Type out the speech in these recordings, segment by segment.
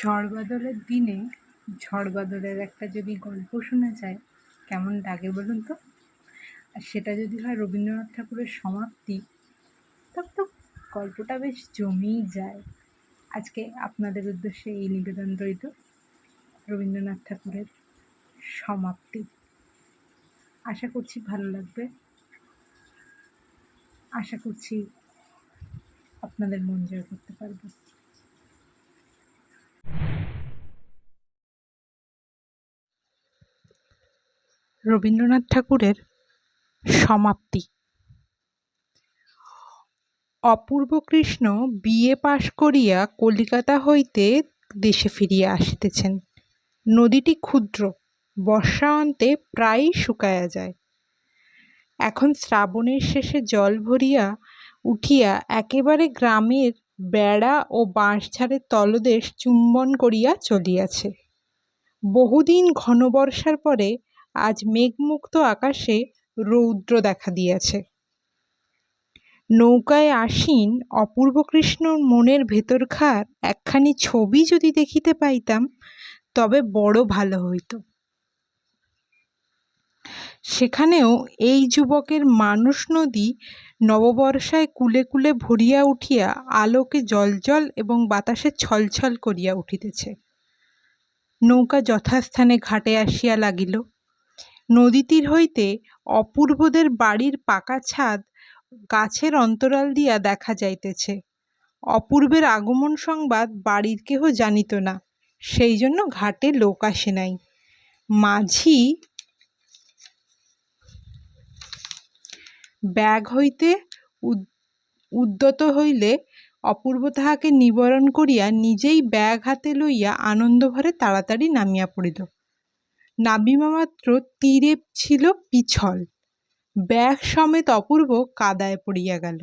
ঝড় বাদলের দিনে ঝড় বাদলের একটা যদি গল্প শোনা যায় কেমন লাগে বলুন তো। আর সেটা যদি হয় রবীন্দ্রনাথ ঠাকুরের সমাপ্তি, তবে তো গল্পটা বেশ জমেই যায়। আজকে আপনাদের উদ্দেশ্যে এই নিবেদন রইল রবীন্দ্রনাথ ঠাকুরের সমাপ্তি। আশা করছি ভালো লাগবে, আশা করছি আপনাদের মন জয় করতে পারবো। রবীন্দ্রনাথ ঠাকুরের সমাপ্তি। অপূর্বকৃষ্ণ বিএ পাশ করিয়া কলিকাতা হইতে দেশে ফিরিয়া আসিতেছেন। নদীটি ক্ষুদ্র, বর্ষা অন্তে প্রায়ই শুকাইয়া যায়। এখন শ্রাবণের শেষে জল ভরিয়া উঠিয়া একেবারে গ্রামের বেড়া ও বাঁশঝাড়ের তলদেশ চুম্বন করিয়া চলিয়াছে। বহুদিন ঘন বর্ষার পরে আজ মেঘমুক্ত আকাশে রৌদ্র দেখা দিয়াছে। নৌকায় আসীন অপূর্বকৃষ্ণর মনের ভেতরকার একখানি ছবি যদি দেখিতে পাইতাম তবে বড় ভালো হইত। সেখানেও এই যুবকের মানস নদী নববর্ষায় কূলে কূলে ভরিয়া উঠিয়া আলোকে জ্বলজ্বল এবং বাতাসে ছলছল করিয়া উঠিতেছে। নৌকা যথাস্থানে ঘাটে আসিয়া লাগিল। নদী তীর হইতে অপূর্বদের বাড়ির পাকা ছাদ গাছের অন্তরাল দিয়া দেখা যাইতেছে। অপূর্বের আগমন সংবাদ বাড়ির কেহ জানিত না, সেই জন্য ঘাটে লোক আসে নাই। মাঝি ব্যাগ হইতে উদ্যত হইলে অপূর্ব তাহাকে নিবারণ করিয়া নিজেই ব্যাগ হাতে লইয়া আনন্দভরে তাড়াতাড়ি নামিয়া পড়িল। নামিবা মাত্র তীরে ছিল পিছল। ব্যাগ সমেত অপূর্ব কাদায় পড়িয়া গেল।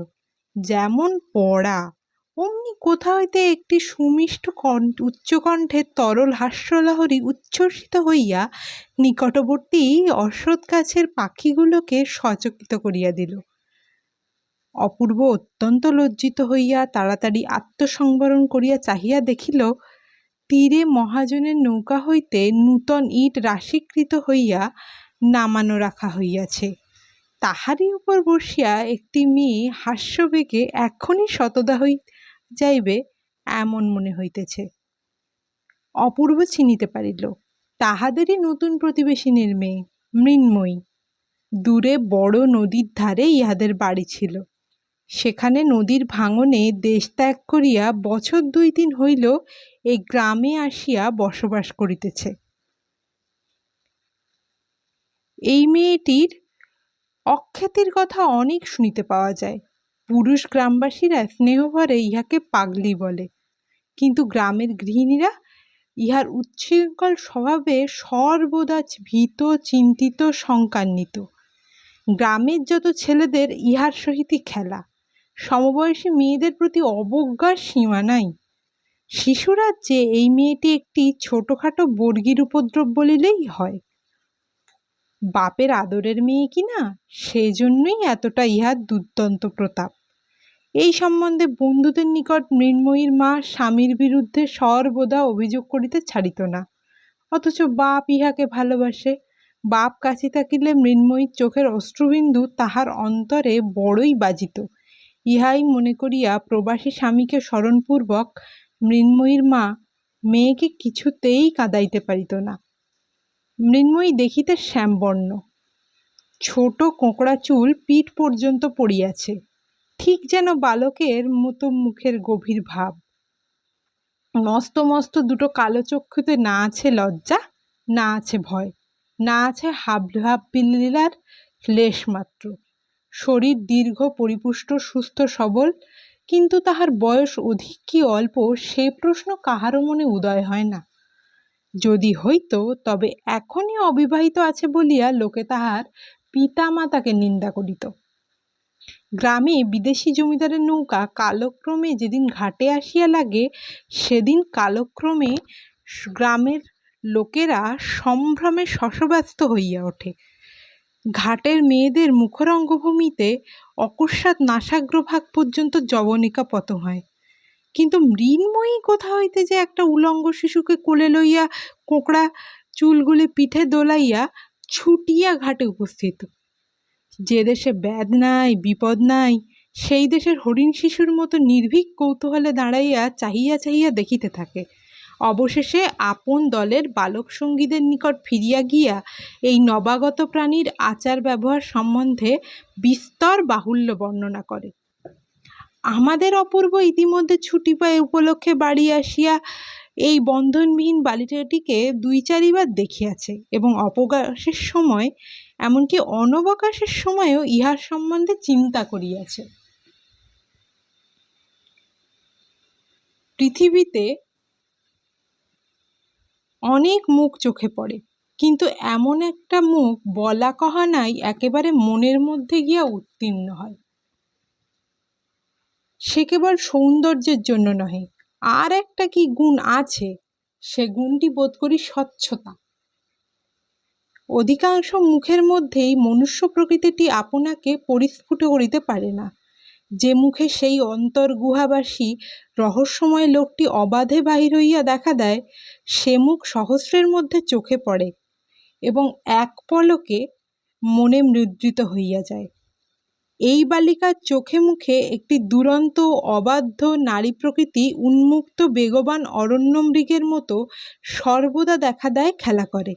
যেমন পড়া অমনি কোথা হইতে একটি সুমিষ্ট উচ্চকণ্ঠে তরল হাস্যলহরী উচ্ছ্বসিত হইয়া নিকটবর্তী অশ্বত্থ গাছের পাখিগুলোকে সচকিত করিয়া দিল। অপূর্ব অত্যন্ত লজ্জিত হইয়া তাড়াতাড়ি আত্মসংবরণ করিয়া চাহিয়া দেখিল, তীরে মহাজনের নৌকা হইতে নূতন ইট রাশীকৃত হইয়া নামানো রাখা হইয়াছে। তাহারই উপর বসিয়া একটি মেয়ে হাস্যবেগে এক্ষুনি শতধা হইয়া যাইবে এমন মনে হইতেছে। অপূর্ব চিনিতে পারিল তাহাদেরই নতুন প্রতিবেশিনীর মেয়ে মৃন্ময়ী। দূরে বড় নদীর ধারে ইহাদের বাড়ি ছিল। সেখানে নদীর ভাঙনে দেশ ত্যাগ করিয়া বছর 2-3 হইল এই গ্রামে আসিয়া বসবাস করিতেছে। এই মেয়েটির অখ্যাতির কথা অনেক শুনিতে পাওয়া যায়। পুরুষ গ্রামবাসীরা স্নেহভরে ইহাকে পাগলি বলে, কিন্তু গ্রামের গৃহিণীরা ইহার উচ্ছৃঙ্খল স্বভাবে সর্বদা ভীত, চিন্তিত, শঙ্কান্বিত। গ্রামের যত ছেলেদের ইহার সহিতই খেলা। সমবয়সী মেয়েদের প্রতি অবজ্ঞার সীমা নাই। শিশুরাজ্যে এই মেয়েটি একটি ছোটখাটো বর্গীর উপদ্রব বলিলেই হয়। বাপের আদরের মেয়ে কিনা, সেই জন্যই এতটা ইহার দুর্দান্ত প্রতাপ। এই সম্বন্ধে বন্ধুদের নিকট মৃন্ময়ীর মা স্বামীর বিরুদ্ধে সর্বদা অভিযোগ করিতে ছাড়িত না। অথচ বাপ ইহাকে ভালোবাসে। বাপ কাছে থাকিলে মৃন্ময়ীর চোখের অশ্রুবিন্দু তাহার অন্তরে বড়ই বাজিত। ইহাই মনে করিয়া প্রবাসী স্বামীকে স্মরণপূর্বক মৃন্ময়ীর মা মেয়েকে কিছুতেই কাঁদাইতে পারিত না। মৃন্ময়ী দেখিতে শ্যামবর্ণ, ছোট কোঁকড়া চুল পিঠ পর্যন্ত পড়িয়াছে, ঠিক যেন বালকের মতো মুখের গভীর ভাব। মস্ত মস্ত দুটো কালো চক্ষুতে না আছে লজ্জা, না আছে ভয়, না আছে হাবভাব-লীলার লেশ মাত্র। শরীর দীর্ঘ, পরিপুষ্ট, সুস্থ সবল, কিন্তু তাহার বয়স অধিক কি অল্প সে প্রশ্ন কাহারও মনে উদয় হয় না। যদি হইত তবে এখনই অবিবাহিত আছে বলিয়া লোকে তাহার পিতা মাতাকে নিন্দা করিত। গ্রামে বিদেশি জমিদারের নৌকা কালক্রমে যেদিন ঘাটে আসিয়া লাগে, সেদিন কালক্রমে গ্রামের লোকেরা সম্ভ্রমে শশব্যস্ত হইয়া ওঠে। ঘাটের মেয়েদের মুখরঙ্গভূমিতে অকস্মাৎ নাসাগ্রভাগ পর্যন্ত যবনিকা পতন হয়। কিন্তু মৃন্ময়ী কোথা হইতে যে একটা উলঙ্গ শিশুকে কোলে লইয়া কোঁকড়া চুলগুলি পিঠে দোলাইয়া ছুটিয়া ঘাটে উপস্থিত। যে দেশে ব্যাধ নাই বিপদ নাই, সেই দেশের হরিণ শিশুর মতো নির্ভীক কৌতূহলে দাঁড়াইয়া চাহিয়া চাহিয়া দেখিতে থাকে। অবশেষে আপন দলের বালক সঙ্গীদের নিকট ফিরিয়া গিয়া এই নবাগত প্রাণীর আচার ব্যবহার সম্বন্ধে বিস্তর বাহুল্য বর্ণনা করে। আমাদের অপূর্ব ইতিমধ্যে ছুটি পায় উপলক্ষে বাড়ি আসিয়া এই বন্ধনবিহীন বালিকাটিকে 2-4বার দেখিয়াছে এবং অবকাশের সময়, এমনকি অনবকাশের সময়ও ইহার সম্বন্ধে চিন্তা করিয়াছে। পৃথিবীতে অনেক মুখ চোখে পড়ে, কিন্তু এমন একটা মুখ বলা কহা নাই একেবারে মনের মধ্যে গিয়া উত্তীর্ণ হয়। সে কেবল সৌন্দর্যের জন্য নহে, আর একটা কি গুণ আছে, সে গুণটি বোধ করি স্বচ্ছতা। অধিকাংশ মুখের মধ্যেই মনুষ্য প্রকৃতিটি আপনাকে পরিস্ফুট করিতে পারে না। যে মুখে সেই অন্তর্গুহাবাসী রহস্যময় লোকটি অবাধে বাহির হইয়া দেখা দেয়, সে মুখ সহস্রের মধ্যে চোখে পড়ে এবং এক পলকে মনে মুদ্রিত হইয়া যায়। এই বালিকার চোখে মুখে একটি দুরন্ত অবাধ্য নারী প্রকৃতি উন্মুক্ত বেগবান অরণ্য মৃগের মতো সর্বদা দেখা দেয়, খেলা করে।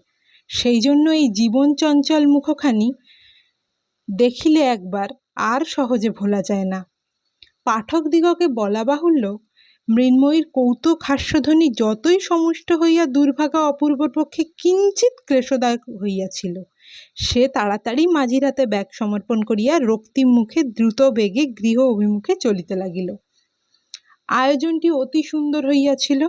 সেই জন্য এই জীবন চঞ্চল মুখখানি দেখিলে একবার আর সহজে ভোলা যায় না। পাঠকদিগকে বলা বাহুল্য, মৃন্ময়ীর কৌতুক হাস্যধ্বনি যতই সমুষ্ট হইয়া দুর্ভাগা অপূর্বর পক্ষে কিঞ্চিৎ ক্লেশদায়ক হইয়াছিল, সে তাড়াতাড়ি মাঝিরাতে ব্যাগ সমর্পণ করিয়া রক্তিম মুখে দ্রুত বেগে গৃহ অভিমুখে চলিতে লাগিল। আয়োজনটি অতি সুন্দর হইয়াছিল।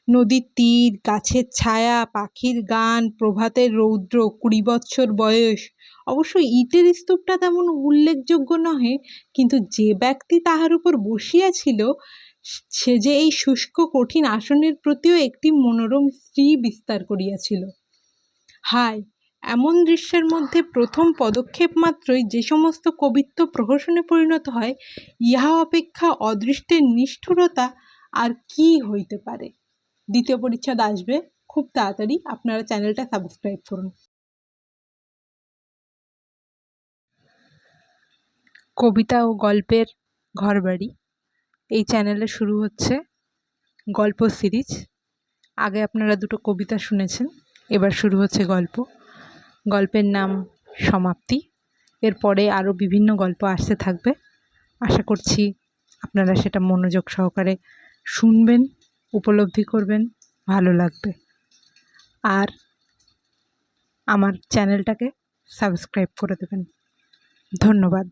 নদীর তীর, গাছের ছায়া, পাখির গান, প্রভাতের রৌদ্র, 20 বৎসর বয়স। অবশ্য ইটের স্তূপটা তেমন উল্লেখযোগ্য নহে, কিন্তু যে ব্যক্তি তাহার উপর বসিয়াছিল সে যে এই শুষ্ক কঠিন আসনের প্রতিও একটি মনোরম স্ত্রী বিস্তার করিয়াছিল। হায়, এমন দৃশ্যের মধ্যে প্রথম পদক্ষেপ মাত্রই যে সমস্ত কবিত্ব প্রহসনে পরিণত হয়, ইহা অপেক্ষা অদৃষ্টের নিষ্ঠুরতা আর কি হইতে পারে। দ্বিতীয় পরিচ্ছেদ আসবে খুব তাড়াতাড়ি, আপনারা চ্যানেলটা সাবস্ক্রাইব করুন। কবিতা ও গল্পের ঘরবাড়ি এই চ্যানেলে শুরু হচ্ছে গল্প সিরিজ। আগে আপনারা 2টো কবিতা শুনেছেন, এবার শুরু হচ্ছে গল্প। গল্পের নাম সমাপ্তি। এরপরে আরও বিভিন্ন গল্প আসতে থাকবে। আশা করছি আপনারা সেটা মনোযোগ সহকারে শুনবেন, উপলব্ধি করবেন, ভালো লাগবে। আর আমার চ্যানেলটাকে সাবস্ক্রাইব করে দেবেন। ধন্যবাদ।